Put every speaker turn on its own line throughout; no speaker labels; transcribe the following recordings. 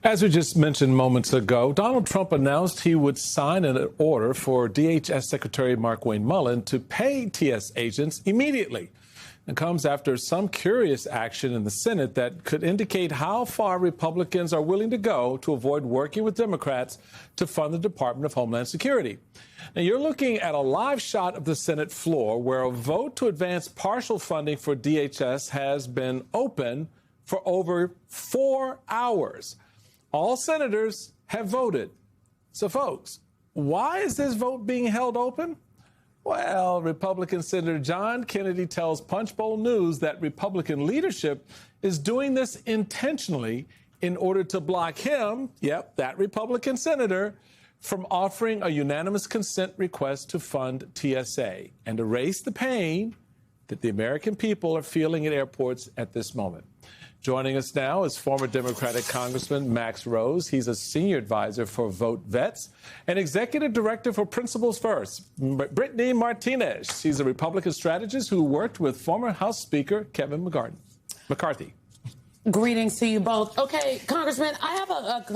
As we just mentioned moments ago, Donald Trump announced he would sign an order for DHS Secretary Markwayne Mullin to pay TS agents immediately. It comes after some curious action in the Senate that could indicate how far Republicans are willing to go to avoid working with Democrats to fund the Department of Homeland Security. Now, you're looking at a live shot of the Senate floor where a vote to advance partial funding for DHS has been open for over 4 hours. All senators have voted. So, folks, why is this vote being held open? Well, Republican Senator John Kennedy tells Punchbowl News that Republican leadership is doing this intentionally in order to block him, that Republican senator, from offering a unanimous consent request to fund TSA and erase the pain that the American people are feeling at airports at this moment. Joining us now is former Democratic Congressman Max Rose. He's a senior advisor for Vote Vets and executive director for Principles First. Brittany Martinez. She's a Republican strategist who worked with former House Speaker Kevin McCarthy.
Greetings to you both. Okay, Congressman, I have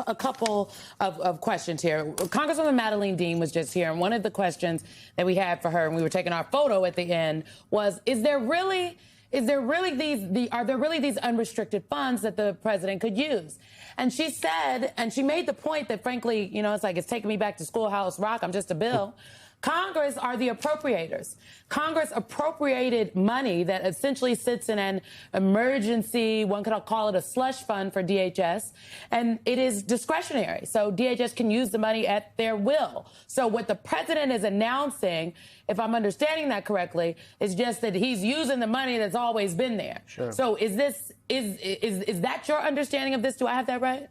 a couple of questions here. Congresswoman Madeleine Dean was just here, and one of the questions that we had for her, and we were taking our photo at the end, was, are there really these unrestricted funds that the president could use? And she said, and she made the point that, frankly, it's like it's taking me back to Schoolhouse Rock. I'm just a bill. Congress are the appropriators. Congress appropriated money that essentially sits in an emergency, one could call it a slush fund for DHS, and it is discretionary. So DHS can use the money at their will. So what the president is announcing, if I'm understanding that correctly, is just that he's using the money that's always been there.
Sure.
So is that your understanding of this? Do I have that right?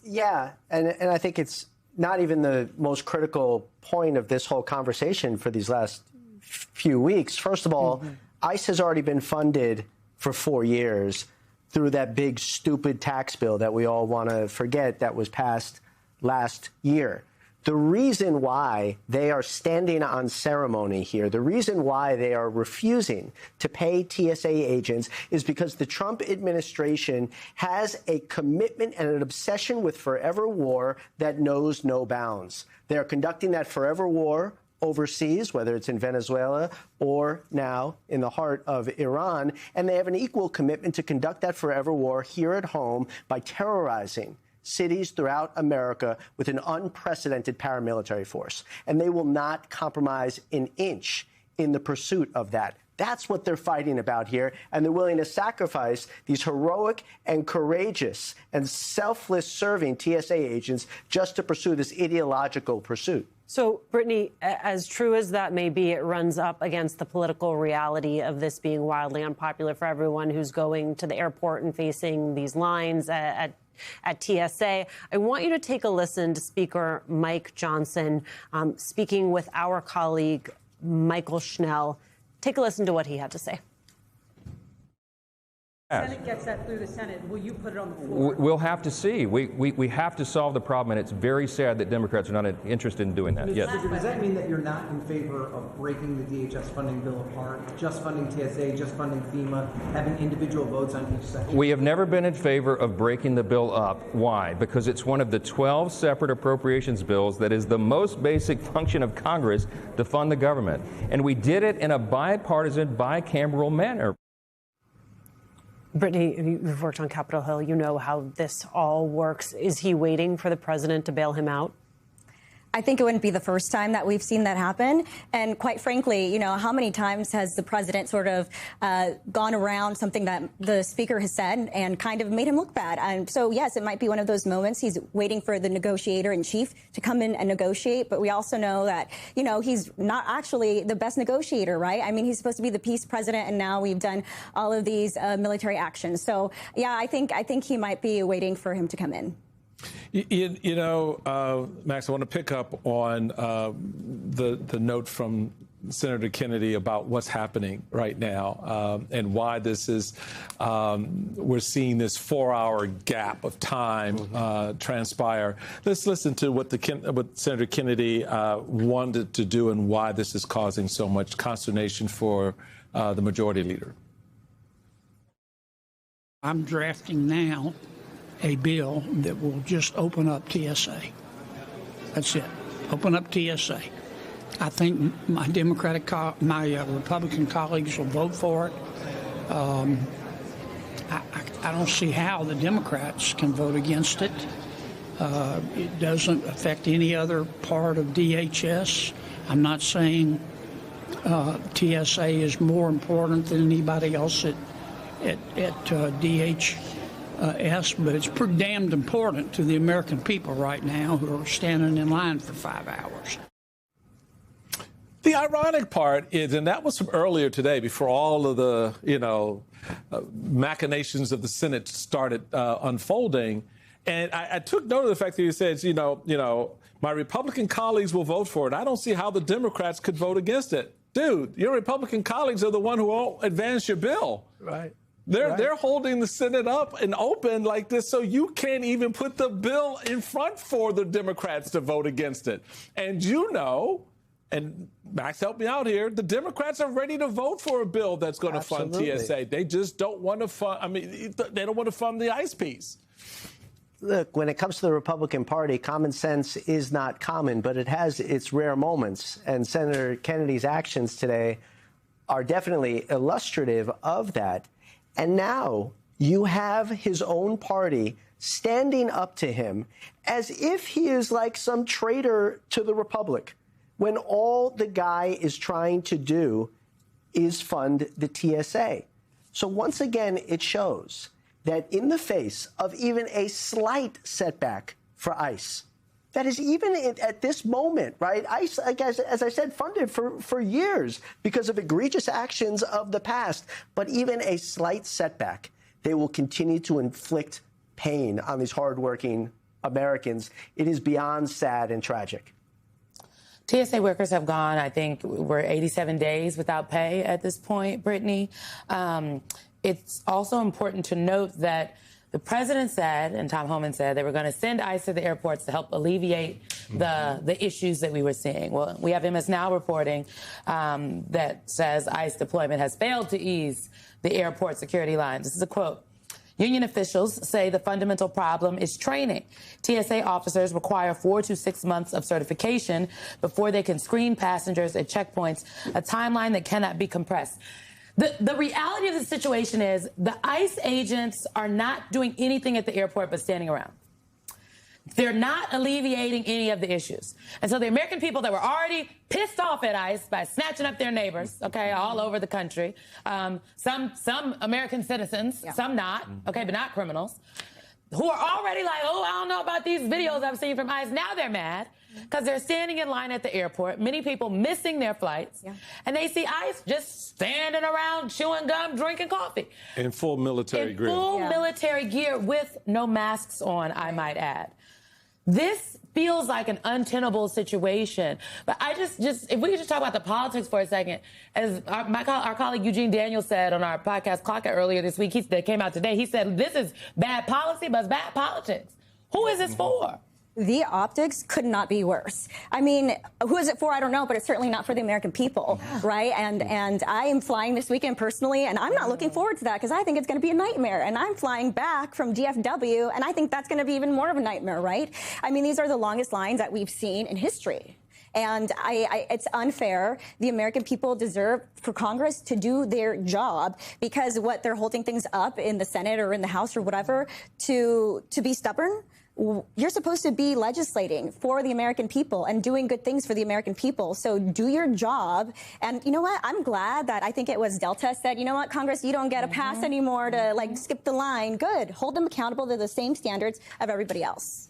Yeah, and I think it's not even the most critical point of this whole conversation for these last few weeks. First of all, ICE has already been funded for 4 years through that big, stupid tax bill that we all want to forget that was passed last year. The reason why they are standing on ceremony here, the reason why they are refusing to pay TSA agents is because the Trump administration has a commitment and an obsession with forever war that knows no bounds. They are conducting that forever war overseas, whether it's in Venezuela or now in the heart of Iran, and they have an equal commitment to conduct that forever war here at home by terrorizing cities throughout America with an unprecedented paramilitary force. And they will not compromise an inch in the pursuit of that. That's what they're fighting about here. And they're willing to sacrifice these heroic and courageous and selfless serving TSA agents just to pursue this ideological pursuit.
So, Brittany, as true as that may be, it runs up against the political reality of this being wildly unpopular for everyone who's going to the airport and facing these lines at TSA. I want you to take a listen to Speaker Mike Johnson speaking with our colleague Michael Schnell. Take a listen to what he had to say.
The Senate gets that through the Senate. Will you put it on the floor?
We'll have to see. We have to solve the problem, and it's very sad that Democrats are not interested in doing that.
Mr.
Yes.
Speaker, does that mean that you're not in favor of breaking the DHS funding bill apart, just funding TSA, just funding FEMA, having individual votes on each section?
We have never been in favor of breaking the bill up. Why? Because it's one of the 12 separate appropriations bills that is the most basic function of Congress to fund the government. And we did it in a bipartisan, bicameral manner.
Brittany, you've worked on Capitol Hill. You know how this all works. Is he waiting for the president to bail him out?
I think it wouldn't be the first time that we've seen that happen. And quite frankly, how many times has the president sort of gone around something that the speaker has said and kind of made him look bad? And so, yes, it might be one of those moments. He's waiting for the negotiator in chief to come in and negotiate. But we also know that, he's not actually the best negotiator, right? I mean, he's supposed to be the peace president. And now we've done all of these military actions. So, yeah, I think he might be waiting for him to come in.
Max, I want to pick up on the note from Senator Kennedy about what's happening right now and why this is, we're seeing this 4-hour gap of time transpire. Let's listen to what Senator Kennedy wanted to do and why this is causing so much consternation for the majority leader.
I'm drafting now a bill that will just open up TSA. That's it. Open up TSA. I think my Republican colleagues will vote for it. I don't see how the Democrats can vote against it. It doesn't affect any other part of DHS. I'm not saying TSA is more important than anybody else at DHS, but it's pretty damned important to the American people right now who are standing in line for 5 hours.
The ironic part is, and that was from earlier today, before all of the, machinations of the Senate started unfolding. And I took note of the fact that he says, my Republican colleagues will vote for it. I don't see how the Democrats could vote against it. Dude, your Republican colleagues are the one who won't advance your bill.
Right.
They're holding the Senate up and open like this, so you can't even put the bill in front for the Democrats to vote against it. And and Max, help me out here, the Democrats are ready to vote for a bill that's going to fund TSA. They just don't want to fund, they don't want to fund the ICE piece.
Look, when it comes to the Republican Party, common sense is not common, but it has its rare moments. And Senator Kennedy's actions today are definitely illustrative of that. And now you have his own party standing up to him as if he is like some traitor to the Republic, when all the guy is trying to do is fund the TSA. So once again, it shows that in the face of even a slight setback for ICE, that is even at this moment, right? ICE, as I said, funded for years because of egregious actions of the past. But even a slight setback, they will continue to inflict pain on these hardworking Americans. It is beyond sad and tragic.
TSA workers have gone, I think, we're 87 days without pay at this point, Brittany. It's also important to note that the president said, and Tom Homan said, they were going to send ICE to the airports to help alleviate the issues that we were seeing. Well, we have MS Now reporting that says ICE deployment has failed to ease the airport security lines. This is a quote. Union officials say the fundamental problem is training. TSA officers require 4 to 6 months of certification before they can screen passengers at checkpoints, a timeline that cannot be compressed. The reality of the situation is the ICE agents are not doing anything at the airport but standing around. They're not alleviating any of the issues. And so the American people that were already pissed off at ICE by snatching up their neighbors, okay, all over the country, some American citizens, some not, okay, but not criminals, who are already like, oh, I don't know about these videos I've seen from ICE. Now they're mad because they're standing in line at the airport, many people missing their flights, and they see ICE just standing around chewing gum, drinking coffee. In
full military gear.
In full military gear with no masks on, I might add. This feels like an untenable situation. But I just if we could just talk about the politics for a second, as our colleague Eugene Daniels said on our podcast Clock It earlier this week, that came out today, he said, this is bad policy, but it's bad politics. Who is this for?
The optics could not be worse. I mean, who is it for? I don't know, but it's certainly not for the American people, right? And I am flying this weekend personally, and I'm not looking forward to that because I think it's going to be a nightmare. And I'm flying back from DFW, and I think that's going to be even more of a nightmare, right? I mean, these are the longest lines that we've seen in history. And it's unfair. The American people deserve for Congress to do their job because what they're holding things up in the Senate or in the House or whatever to be stubborn. You're supposed to be legislating for the American people and doing good things for the American people. So do your job. And you know what? I'm glad that I think it was Delta said, you know what, Congress, you don't get a pass anymore to skip the line. Good. Hold them accountable to the same standards of everybody else.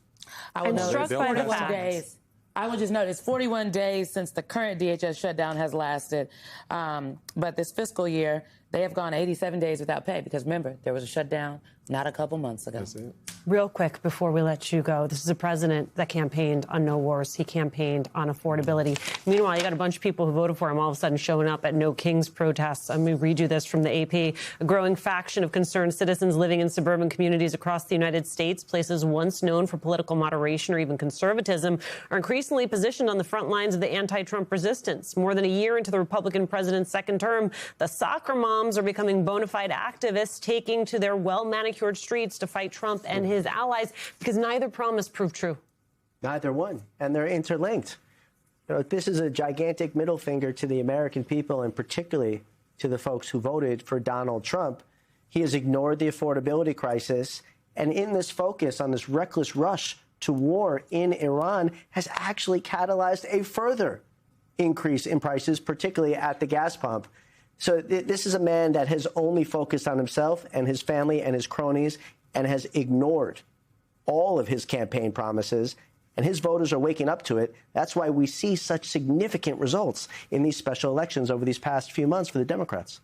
I will note 41 days. I will just note it's 41 days since the current DHS shutdown has lasted. But this fiscal year, they have gone 87 days without pay because, remember, there was a shutdown not a couple months ago.
That's it.
Real quick before we let you go, this is a president that campaigned on no wars. He campaigned on affordability. Meanwhile, you got a bunch of people who voted for him all of a sudden showing up at No Kings protests. I'm going to read you this from the AP. A growing faction of concerned citizens living in suburban communities across the United States, places once known for political moderation or even conservatism, are increasingly positioned on the front lines of the anti-Trump resistance. More than a year into the Republican president's second term, the soccer moms are becoming bona fide activists, taking to their well-managed manicured streets to fight Trump and his allies, because neither promise proved true.
Neither one. And they're interlinked. You know, this is a gigantic middle finger to the American people, and particularly to the folks who voted for Donald Trump. He has ignored the affordability crisis. And in this focus on this reckless rush to war in Iran has actually catalyzed a further increase in prices, particularly at the gas pump. So this is a man that has only focused on himself and his family and his cronies and has ignored all of his campaign promises. And his voters are waking up to it. That's why we see such significant results in these special elections over these past few months for the Democrats.